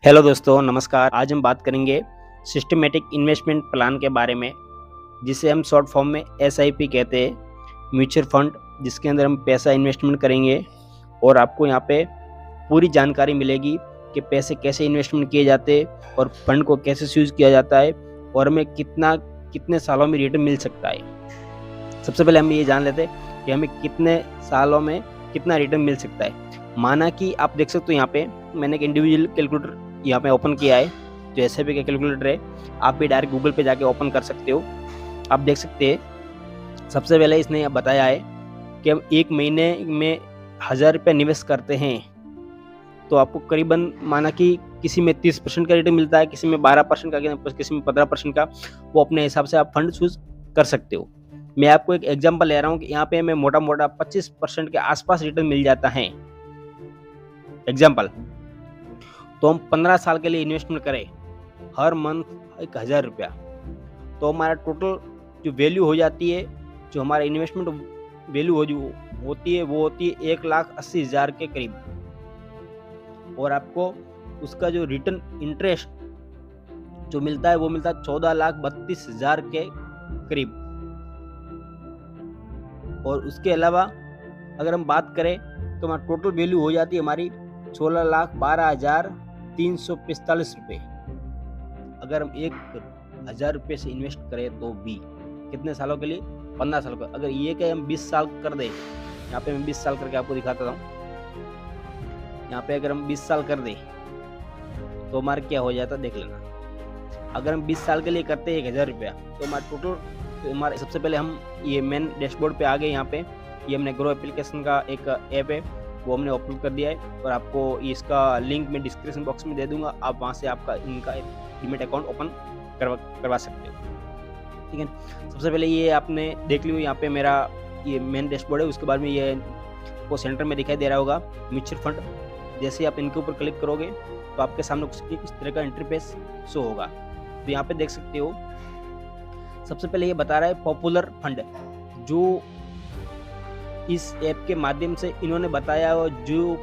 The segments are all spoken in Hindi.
हेलो दोस्तों, नमस्कार। आज हम बात करेंगे सिस्टमेटिक इन्वेस्टमेंट प्लान के बारे में, जिसे हम शॉर्ट फॉर्म में एसआईपी कहते हैं। म्यूचुअल फंड, जिसके अंदर हम पैसा इन्वेस्टमेंट करेंगे और आपको यहाँ पे पूरी जानकारी मिलेगी कि पैसे कैसे इन्वेस्टमेंट किए जाते हैं और फंड को कैसे यूज किया जाता है और हमें कितने सालों में रिटर्न मिल सकता है। सबसे पहले हम ये जान लेते हैं कि हमें कितने सालों में कितना रिटर्न मिल सकता है। माना कि आप देख सकते हो, यहाँ पे मैंने एक इंडिविजुअल कैलकुलेटर यहाँ पे ओपन किया है, जो एसआईपी का कैलकुलेटर है। आप भी डायरेक्ट गूगल पे जाके ओपन कर सकते हो। आप देख सकते हैं, सबसे पहले इसने बताया है कि हम 1 महीने में 1000 रुपये निवेश करते हैं तो आपको करीबन, माना कि किसी में 30% का रिटर्न मिलता है, किसी में 12% का, किसी में 15% का। वो अपने हिसाब से आप फंड चूज कर सकते हो। मैं आपको एक एग्जांपल ले रहा हूँ कि यहाँ पे हमें मोटा मोटा 25% के आसपास रिटर्न मिल जाता है। एग्जाम्पल, तो हम 15 साल के लिए इन्वेस्टमेंट करें, हर मंथ 1000 रुपया, तो हमारा टोटल जो वैल्यू हो जाती है, जो हमारा इन्वेस्टमेंट वैल्यू होती है वो होती है 1,80,000 के करीब। और आपको उसका जो रिटर्न इंटरेस्ट जो मिलता है वो मिलता है 14,32,000 के करीब। और उसके अलावा अगर हम बात करें तो हमारा टोटल वैल्यू हो जाती है हमारी 16,12,345 रुपये। अगर हम 1,000 रुपये से इन्वेस्ट करें तो भी कितने सालों के लिए? 15 सालों का। अगर ये कि हम 20 साल कर दें, यहाँ पे मैं 20 साल करके आपको दिखाता हूँ। यहाँ पे अगर हम 20 साल कर दें तो हमारा क्या हो जाता है, देख लेना। अगर हम 20 साल के लिए करते हैं 1,000 रुपया, तो हमारा टोटल, हमारे सबसे पहले हम ये मेन डैशबोर्ड पे आ गए। यहाँ पे ये हमने ग्रो एप्लीकेशन का एक ऐप है, वो हमने अपलोड कर दिया है और आपको इसका लिंक मैं डिस्क्रिप्शन बॉक्स में दे दूंगा। आप वहाँ से आपका इनका डीमैट अकाउंट ओपन करवा सकते हो। ठीक है, सबसे पहले ये आपने देख लियो, यहाँ पे मेरा ये मेन डैशबोर्ड है। उसके बाद में ये वो सेंटर में दिखाई दे रहा होगा म्यूचुअल फंड। जैसे ही आप इनके ऊपर क्लिक करोगे तो आपके सामने कुछ तरह का इंटरफेस शो होगा। तो यहाँ पे देख सकते हो, सबसे पहले ये बता रहा है पॉपुलर फंड, जो इस ऐप के माध्यम से इन्होंने बताया, और जो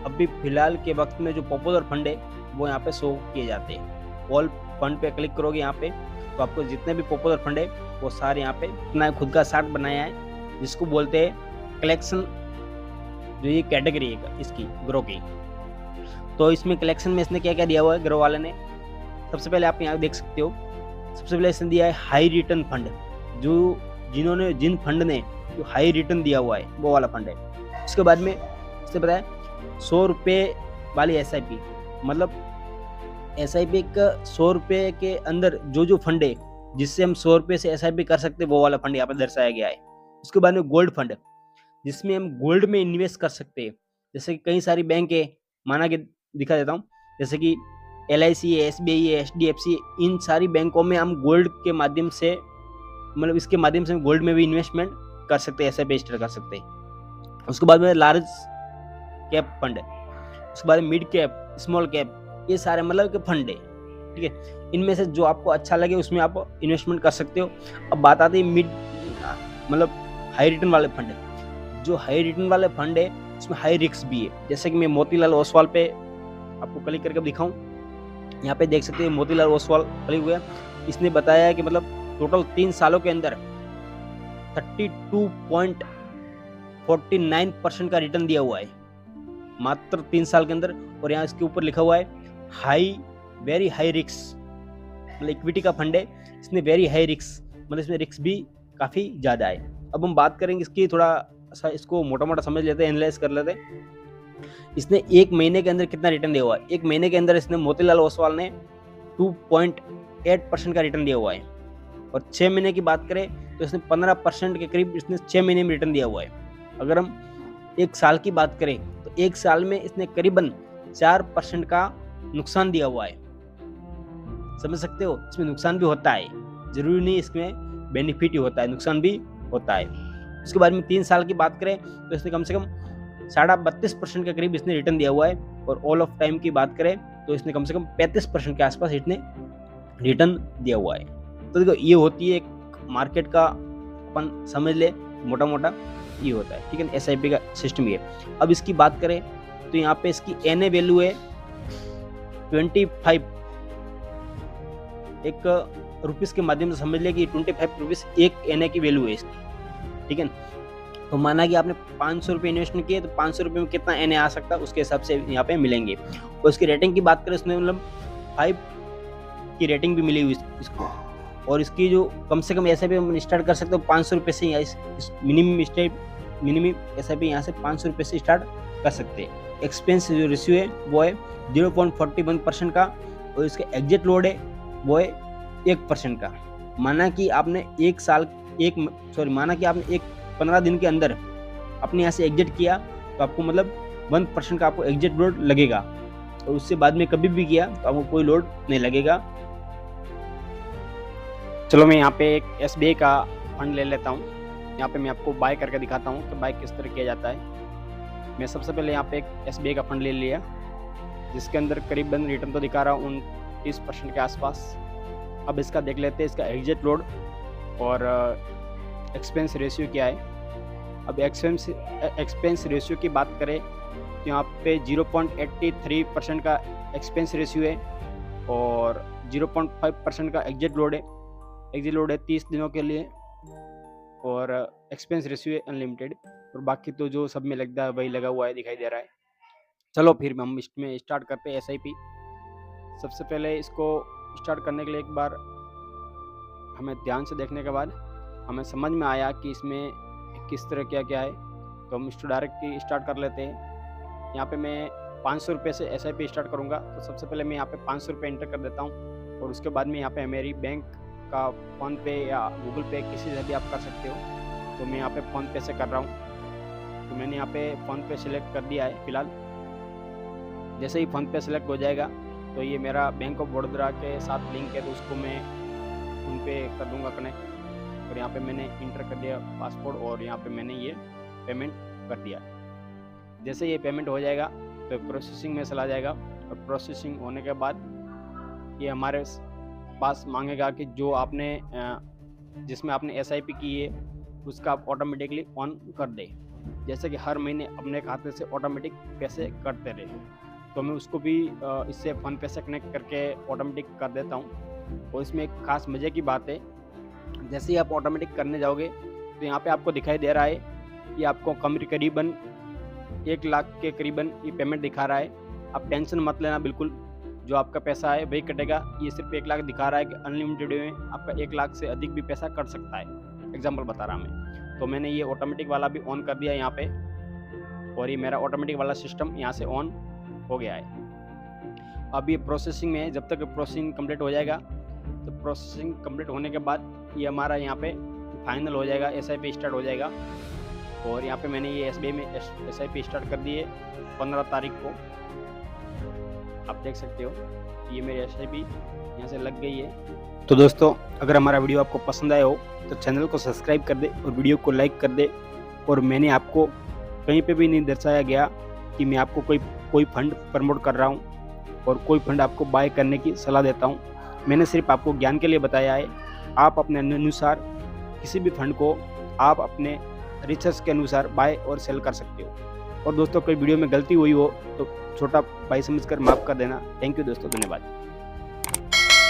अभी फिलहाल के वक्त में जो पॉपुलर फंड है वो यहाँ पे शो किए जाते हैं। ऑल फंड पे क्लिक करोगे यहाँ पे तो आपको जितने भी पॉपुलर फंड है वो सारे यहाँ पे अपना खुद का चार्ट बनाया है, जिसको बोलते हैं कलेक्शन। जो ये कैटेगरी है इसकी ग्रो की, तो इसमें कलेक्शन में इसने क्या क्या दिया हुआ है ग्रो वाले ने। सबसे पहले आप यहाँ देख सकते हो, सबसे पहले इसने दिया है हाई रिटर्न फंड, जो जिन फंड ने जो हाई रिटर्न दिया हुआ है वो वाला फंड है। उसके बाद में इससे बताया 100 रुपये वाली एसआईपी, मतलब एसआईपी का 100 रुपये के अंदर जो फंड है जिससे हम 100 रुपये से एसआईपी कर सकते हैं, वो वाला फंड यहाँ पर दर्शाया गया है। उसके बाद में गोल्ड फंड, जिसमें हम गोल्ड में इन्वेस्ट कर सकते हैं। जैसे कि कई सारी बैंक है, माना कि दिखा देता हूँ, जैसे कि LIC है, SBI है, HDFC है। इन सारी बैंकों में हम गोल्ड के माध्यम से, मतलब इसके माध्यम से गोल्ड में भी इन्वेस्टमेंट कर सकते हैं, ऐसे रजिस्टर कर सकते हैं। उसके बाद में लार्ज कैप फंड है, उसके बाद मिड कैप, स्मॉल कैप, ये सारे मतलब के फंड है। ठीक है, इनमें से जो आपको अच्छा लगे उसमें आप इन्वेस्टमेंट कर सकते हो। अब बात आती है मिड, मतलब हाई रिटर्न वाले फंड। जो हाई रिटर्न वाले फंड है उसमें हाई रिस्क भी है। जैसे कि मैं मोतीलाल ओसवाल पे आपको क्लिक करके दिखाऊं, यहाँ पे देख सकते हैं मोतीलाल ओसवाल क्लिक हुआ। इसने बताया है कि मतलब टोटल 3 सालों के अंदर 32.49% का रिटर्न दिया हुआ है, मात्र 3 साल के अंदर। और यहाँ इसके ऊपर लिखा हुआ है वेरी हाई रिस्क, मतलब इक्विटी का फंड है, इसने वेरी हाई रिस्क, मतलब इसमें रिस्क भी काफी ज्यादा है। अब हम बात करेंगे इसकी, थोड़ा सा इसको मोटा मोटा समझ लेते हैं, एनालाइज कर लेते हैं। इसने 1 महीने के अंदर कितना रिटर्न दिया हुआ है? 1 महीने के अंदर इसने मोतीलाल ओसवाल ने 2.8% का रिटर्न दिया हुआ है। और 6 महीने की बात करें तो इसने 15% के करीब इसने 6 महीने में रिटर्न दिया हुआ है। अगर हम 1 साल की बात करें तो 1 साल में इसने करीबन 4% का नुकसान दिया हुआ है। समझ सकते हो, इसमें नुकसान भी होता है, जरूरी नहीं इसमें बेनिफिट ही होता है, नुकसान भी होता है। उसके बाद में 3 साल की बात करें तो इसने कम से कम 32.5% के करीब इसने रिटर्न दिया हुआ है। और ऑल ऑफ टाइम की बात करें तो इसने कम से कम 35% के आसपास इसने रिटर्न दिया हुआ है। तो देखो, ये होती है एक मार्केट का, अपन समझ ले मोटा मोटा ये होता है। ठीक है, SIP का सिस्टम ये। अब इसकी बात करें तो यहाँ पे इसकी NA वैल्यू है 25 एक रुपीस के माध्यम से समझ लिया कि 25 रुपीस एक एनए की वैल्यू है इसकी, ठीक है। तो माना कि आपने 500 रुपये इन्वेस्टमेंट किए, तो 500 रुपये में कितना एनए आ सकता है उसके हिसाब से यहाँ पे मिलेंगे। और इसकी रेटिंग की बात करें, इसमें मतलब 5 की रेटिंग भी मिली हुई इसको। और इसकी जो कम से कम ऐसे भी हम स्टार्ट कर सकते हो 500 रुपये से, इस मिनिमम ऐसा भी यहाँ से 500 रुपये से स्टार्ट कर सकते हैं। एक्सपेंस जो रेशियो है वो है 0.41% का, और इसका एग्जिट लोड है वो है 1% का। माना कि आपने माना कि आपने 15 दिन के अंदर अपने यहाँ से एग्जिट किया, तो आपको मतलब 1% का आपको एग्जिट लोड लगेगा, और उससे बाद में कभी भी किया तो आपको कोई लोड नहीं लगेगा। चलो मैं यहाँ पे एक SBI का फंड ले लेता हूँ। यहाँ पे मैं आपको बाय करके दिखाता हूँ कि बाय किस तरह किया जाता है। मैं सबसे पहले यहाँ पे एक SBI का फंड ले लिया, जिसके अंदर करीबन रिटर्न तो दिखा रहा हूँ 29% के आसपास। अब इसका देख लेते हैं इसका एग्जिट लोड और एक्सपेंस रेशियो क्या है। अब एक्सपेंस रेशियो की बात करें तो यहाँ पे 0.83% का एक्सपेंस रेशियो है, और 0.5% का एग्जिट लोड है। एग्जिट लोड है 30 दिनों के लिए, और एक्सपेंस रेशियो है अनलिमिटेड, और बाकी तो जो सब में लगता है वही लगा हुआ है, दिखाई दे रहा है। चलो फिर हम इसमें स्टार्ट करते हैं SIP। सबसे पहले इसको स्टार्ट करने के लिए एक बार हमें ध्यान से देखने के बाद हमें समझ में आया कि इसमें किस तरह क्या क्या है, तो हम इसको डायरेक्ट स्टार्ट कर लेते हैं। यहाँ पे मैं 500 रुपये से SIP स्टार्ट करूँगा। तो सबसे पहले मैं यहाँ पे 500 रुपये इंटर कर देता हूँ, और उसके बाद में यहाँ पे मेरी बैंक का फ़ोनपे या गूगल पे किसी से भी आप कर सकते हो। तो मैं यहाँ पे फ़ोनपे से कर रहा हूँ। तो मैंने यहाँ पे फ़ोनपे सेलेक्ट कर दिया है फ़िलहाल। जैसे ही फ़ोनपे सेलेक्ट हो जाएगा तो ये मेरा बैंक ऑफ बड़ौदा के साथ लिंक है, तो उसको मैं फ़ोनपे कर दूँगा कनेक्ट। और यहाँ पे मैंने इंटर कर दिया पासवर्ड, और यहाँ पे मैंने ये पेमेंट कर दिया। जैसे ये पेमेंट हो जाएगा तो प्रोसेसिंग में चला जाएगा, और प्रोसेसिंग होने के बाद ये हमारे पास मांगेगा कि जो आपने जिसमें आपने SIP की है उसका आप ऑटोमेटिकली ऑन कर दे। जैसे कि हर महीने अपने खाते से ऑटोमेटिक पैसे कटते रहे, तो मैं उसको भी इससे फ़ोनपे से कनेक्ट करके ऑटोमेटिक कर देता हूँ। और इसमें एक खास मज़े की बात है, जैसे ही आप ऑटोमेटिक करने जाओगे तो यहाँ पे आपको दिखाई दे रहा है कि आपको करीबन 1 लाख के करीबन ये पेमेंट दिखा रहा है। आप टेंशन मत लेना, बिल्कुल जो आपका पैसा है वही कटेगा। ये सिर्फ 1 लाख दिखा रहा है कि अनलिमिटेड में आपका 1 लाख से अधिक भी पैसा कट सकता है, एग्जाम्पल बता रहा मैं। तो मैंने ये ऑटोमेटिक वाला भी ऑन कर दिया यहाँ पे, और ये मेरा ऑटोमेटिक वाला सिस्टम यहाँ से ऑन हो गया है। अब ये प्रोसेसिंग में है, जब तक प्रोसेसिंग कंप्लीट हो जाएगा, तो प्रोसेसिंग कंप्लीट होने के बाद ये हमारा यहाँ पे फाइनल हो जाएगा, SIP स्टार्ट हो जाएगा। और यहाँ पे मैंने ये SBI में SIP स्टार्ट कर दी है 15 तारीख को। आप देख सकते हो ये मेरी SIP यहाँ से लग गई है। तो दोस्तों, अगर हमारा वीडियो आपको पसंद आया हो तो चैनल को सब्सक्राइब कर दे और वीडियो को लाइक कर दे। और मैंने आपको कहीं पे भी नहीं दर्शाया गया कि मैं आपको कोई फंड प्रमोट कर रहा हूँ और कोई फंड आपको बाय करने की सलाह देता हूँ। मैंने सिर्फ आपको ज्ञान के लिए बताया है। आप अपने अनुसार किसी भी फंड को आप अपने रिसर्च के अनुसार बाय और सेल कर सकते हो। और दोस्तों, कोई वीडियो में गलती हुई हो तो छोटा भाई समझकर माफ़ कर देना। थैंक यू दोस्तों, धन्यवाद।